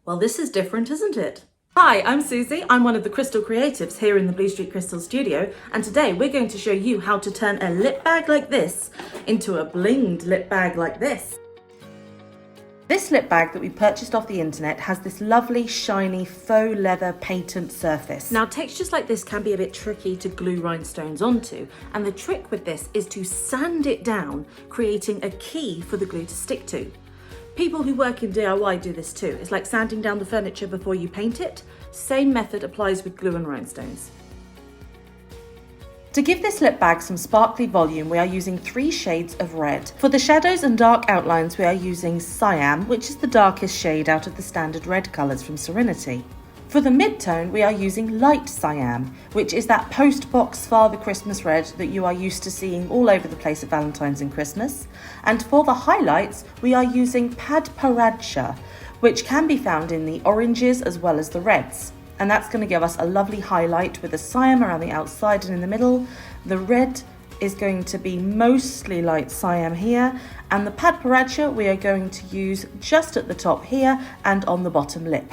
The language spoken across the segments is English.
Well, this is different, isn't it? Hi, I'm Susie. I'm one of the crystal creatives here in the Bluestreak Crystals studio, and today we're going to show you how to turn a lip bag like this into a blinged lip bag like this. This lip bag that we purchased off the internet has this lovely shiny faux leather patent surface. Now, textures like this can be a bit tricky to glue rhinestones onto, and the trick with this is to sand it down, creating a key for the glue to stick to. People who work in DIY do this too. It's like sanding down the furniture before you paint it. Same method applies with glue and rhinestones. To give this lip bag some sparkly volume, we are using 3 shades of red. For the shadows and dark outlines, we are using Siam, which is the darkest shade out of the standard red colours from Serinity. For the mid-tone, we are using light Siam, which is that post-box Father Christmas red that you are used to seeing all over the place at Valentine's and Christmas. And for the highlights, we are using Padparadscha, which can be found in the oranges as well as the reds. And that's going to give us a lovely highlight with the Siam around the outside and in the middle. The red is going to be mostly light Siam here, and the Padparadscha we are going to use just at the top here and on the bottom lip.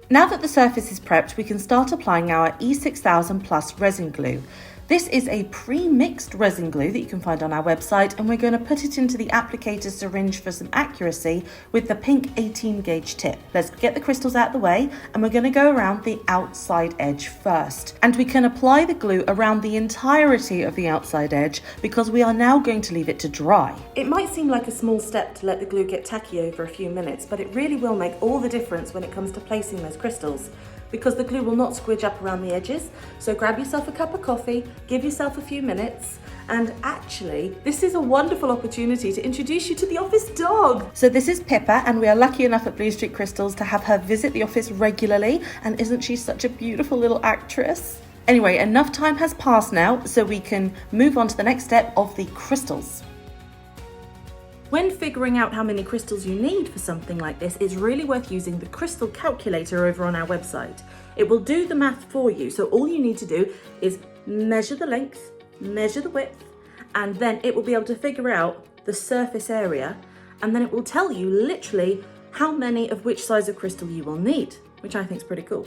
Now that the surface is prepped, we can start applying our E6000 Plus resin glue. This is a pre-mixed resin glue that you can find on our website, and we're going to put it into the applicator syringe for some accuracy with the pink 18 gauge tip. Let's get the crystals out of the way, and we're going to go around the outside edge first. And we can apply the glue around the entirety of the outside edge because we are now going to leave it to dry. It might seem like a small step to let the glue get tacky over a few minutes, but it really will make all the difference when it comes to placing those crystals, because the glue will not squidge up around the edges. So grab yourself a cup of coffee, give yourself a few minutes, and actually, this is a wonderful opportunity to introduce you to the office dog. So this is Pippa, and we are lucky enough at Bluestreak Crystals to have her visit the office regularly, and isn't she such a beautiful little actress? Anyway, enough time has passed now, so we can move on to the next step of the crystals. When figuring out how many crystals you need for something like this, it's really worth using the crystal calculator over on our website. It will do the math for you, so all you need to do is measure the length, measure the width, and then it will be able to figure out the surface area, and then it will tell you literally how many of which size of crystal you will need, which I think is pretty cool.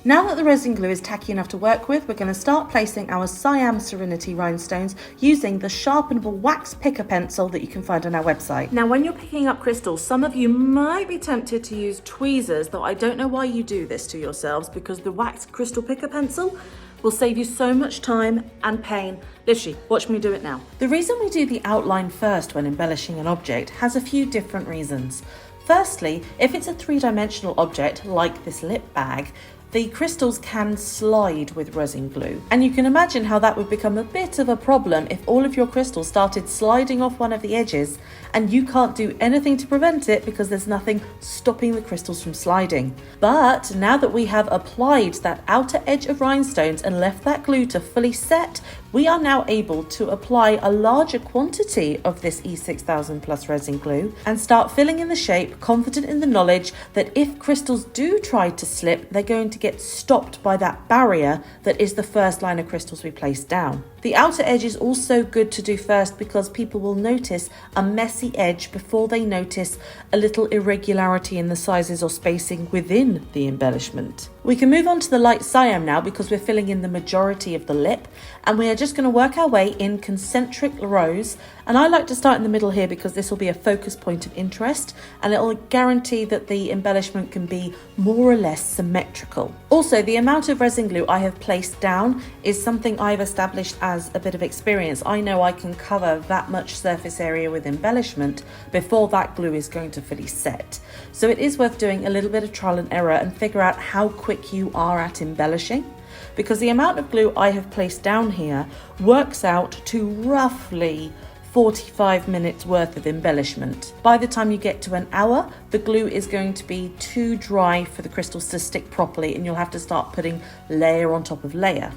Now that the resin glue is tacky enough to work with, we're going to start placing our Siam Serinity rhinestones using the sharpenable wax picker pencil that you can find on our website. Now, when you're picking up crystals, some of you might be tempted to use tweezers, though I don't know why you do this to yourselves, because the wax crystal picker pencil will save you so much time and pain. Literally, watch me do it now. The reason we do the outline first when embellishing an object has a few different reasons. Firstly, if it's a 3-dimensional object like this lip bag, the crystals can slide with resin glue. And you can imagine how that would become a bit of a problem if all of your crystals started sliding off one of the edges and you can't do anything to prevent it because there's nothing stopping the crystals from sliding. But now that we have applied that outer edge of rhinestones and left that glue to fully set, we are now able to apply a larger quantity of this E6000 Plus resin glue and start filling in the shape, confident in the knowledge that if crystals do try to slip, they're going to get stopped by that barrier that is the first line of crystals we place down. The outer edge is also good to do first because people will notice a messy edge before they notice a little irregularity in the sizes or spacing within the embellishment. We can move on to the light Siam now because we're filling in the majority of the lip, and we are just going to work our way in concentric rows, and I like to start in the middle here because this will be a focus point of interest and it will guarantee that the embellishment can be more or less symmetrical. Also, the amount of resin glue I have placed down is something I've established as a bit of experience. I know I can cover that much surface area with embellishment before that glue is going to fully set. So it is worth doing a little bit of trial and error and figure out how quick you are at embellishing, because the amount of glue I have placed down here works out to roughly 45 minutes worth of embellishment. By the time you get to an hour, the glue is going to be too dry for the crystals to stick properly, and you'll have to start putting layer on top of layer.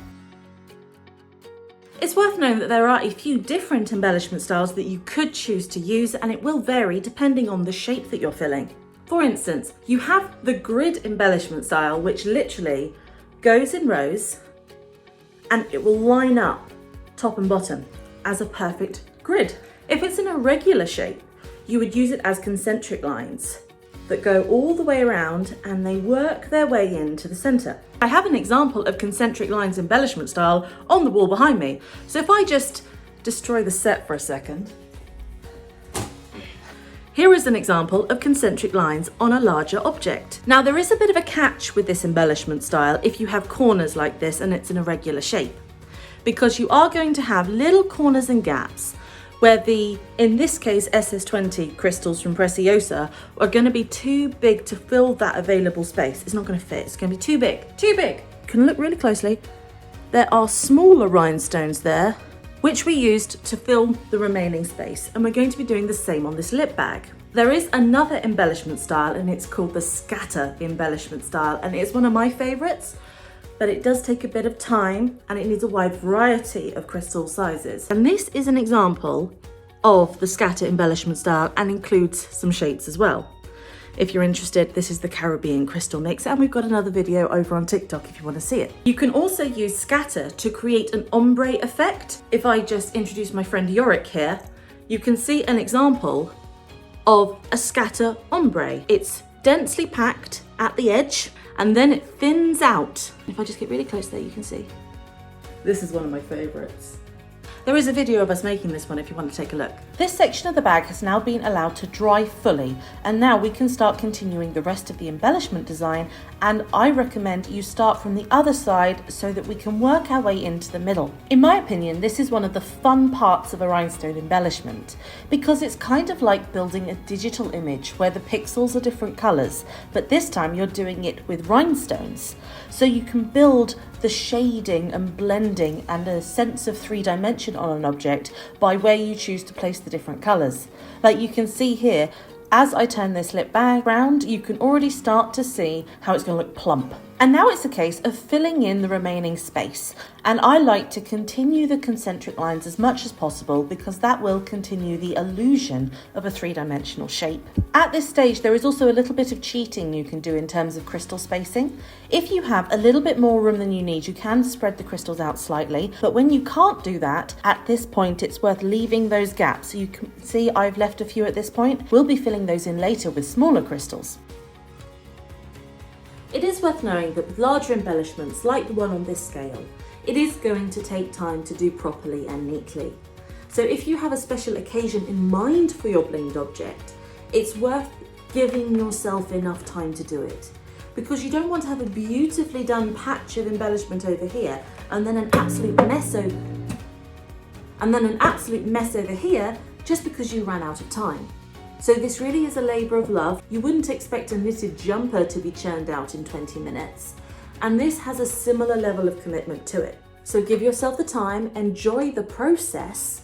It's worth knowing that there are a few different embellishment styles that you could choose to use, and it will vary depending on the shape that you're filling. For instance, you have the grid embellishment style, which literally goes in rows and it will line up top and bottom as a perfect grid. If it's in a regular shape, you would use it as concentric lines that go all the way around and they work their way into the center. I have an example of concentric lines embellishment style on the wall behind me. So if I just destroy the set for a second, here is an example of concentric lines on a larger object. Now there is a bit of a catch with this embellishment style if you have corners like this and it's an irregular shape, because you are going to have little corners and gaps where in this case, SS20 crystals from Preciosa are going to be too big to fill that available space. It's not going to fit, it's going to be too big, too big. You can look really closely. There are smaller rhinestones there, which we used to fill the remaining space. And we're going to be doing the same on this lip bag. There is another embellishment style and it's called the scatter embellishment style. And it's one of my favorites, but it does take a bit of time and it needs a wide variety of crystal sizes. And this is an example of the scatter embellishment style and includes some shapes as well. If you're interested, this is the Caribbean crystal mix and we've got another video over on TikTok if you want to see it. You can also use scatter to create an ombre effect. If I just introduce my friend Yorick here, you can see an example of a scatter ombre. It's densely packed at the edge and then it thins out. If I just get really close there, you can see. This is one of my favorites. There is a video of us making this one if you want to take a look. This section of the bag has now been allowed to dry fully, and now we can start continuing the rest of the embellishment design, and I recommend you start from the other side so that we can work our way into the middle. In my opinion, this is one of the fun parts of a rhinestone embellishment, because it's kind of like building a digital image where the pixels are different colours, but this time you're doing it with rhinestones. So you can build the shading and blending and a sense of 3 dimension on an object by where you choose to place the different colours. Like you can see here, as I turn this lip bag round, you can already start to see how it's going to look plump. And now it's a case of filling in the remaining space. And I like to continue the concentric lines as much as possible because that will continue the illusion of a 3-dimensional shape. At this stage, there is also a little bit of cheating you can do in terms of crystal spacing. If you have a little bit more room than you need, you can spread the crystals out slightly. But when you can't do that, at this point, it's worth leaving those gaps. So you can see I've left a few at this point. We'll be filling those in later with smaller crystals. It is worth knowing that with larger embellishments like the one on this scale, it is going to take time to do properly and neatly. So if you have a special occasion in mind for your blinged object, it's worth giving yourself enough time to do it, because you don't want to have a beautifully done patch of embellishment over here and then an absolute mess over here just because you ran out of time. So this really is a labour of love. You wouldn't expect a knitted jumper to be churned out in 20 minutes. And this has a similar level of commitment to it. So give yourself the time, enjoy the process.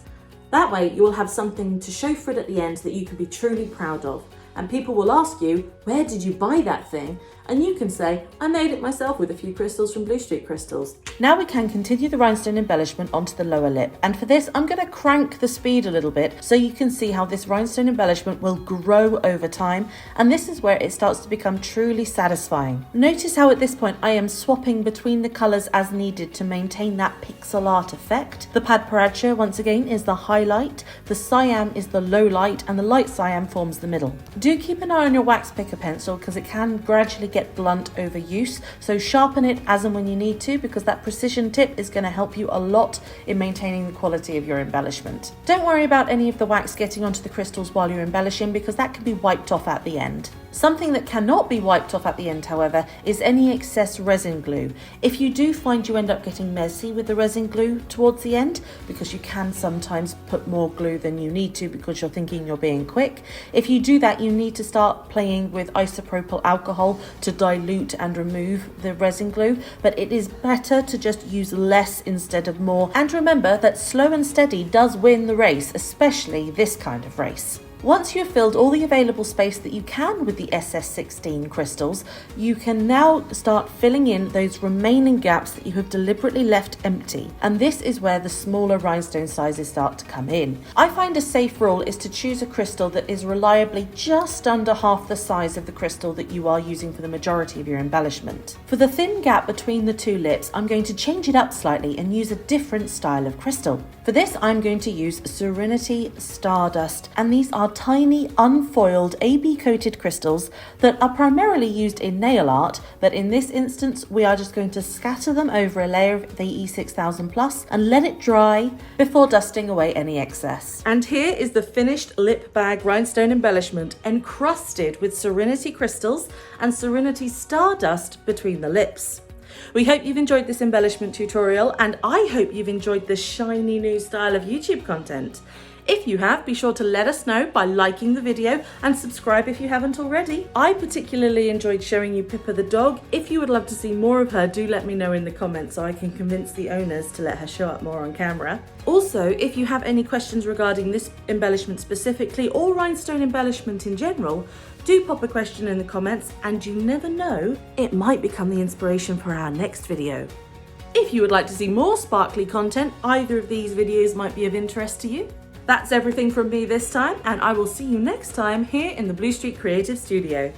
That way you will have something to show for it at the end that you can be truly proud of. And people will ask you, where did you buy that thing? And you can say, I made it myself with a few crystals from Bluestreak Crystals. Now we can continue the rhinestone embellishment onto the lower lip. And for this, I'm going to crank the speed a little bit so you can see how this rhinestone embellishment will grow over time. And this is where it starts to become truly satisfying. Notice how at this point I am swapping between the colours as needed to maintain that pixel art effect. The Padparadscha, once again, is the highlight. The Siam is the low light, and the light Siam forms the middle. Do keep an eye on your wax picker pencil because it can gradually get blunt over use, so sharpen it as and when you need to, because that precision tip is going to help you a lot in maintaining the quality of your embellishment. Don't worry about any of the wax getting onto the crystals while you're embellishing, because that can be wiped off at the end. Something that cannot be wiped off at the end, however, is any excess resin glue. If you do find you end up getting messy with the resin glue towards the end, because you can sometimes put more glue than you need to because you're thinking you're being quick, if you do that, you need to start playing with isopropyl alcohol to dilute and remove the resin glue, but it is better to just use less instead of more. And remember that slow and steady does win the race, especially this kind of race. Once you've filled all the available space that you can with the SS16 crystals, you can now start filling in those remaining gaps that you have deliberately left empty. And this is where the smaller rhinestone sizes start to come in. I find a safe rule is to choose a crystal that is reliably just under half the size of the crystal that you are using for the majority of your embellishment. For the thin gap between the two lips, I'm going to change it up slightly and use a different style of crystal. For this, I'm going to use Serinity Stardust, and these are tiny unfoiled AB coated crystals that are primarily used in nail art, but in this instance we are just going to scatter them over a layer of the E6000 Plus and let it dry before dusting away any excess. And here is the finished lip bag rhinestone embellishment, encrusted with Serinity crystals and Serinity Stardust between the lips. We hope you've enjoyed this embellishment tutorial, and I hope you've enjoyed this shiny new style of YouTube content. If you have, be sure to let us know by liking the video and subscribe if you haven't already. I particularly enjoyed showing you Pippa the dog. If you would love to see more of her, do let me know in the comments so I can convince the owners to let her show up more on camera. Also, if you have any questions regarding this embellishment specifically or rhinestone embellishment in general, do pop a question in the comments, and you never know, it might become the inspiration for our next video. If you would like to see more sparkly content, either of these videos might be of interest to you. That's everything from me this time, and I will see you next time here in the Bluestreak Creative Studio.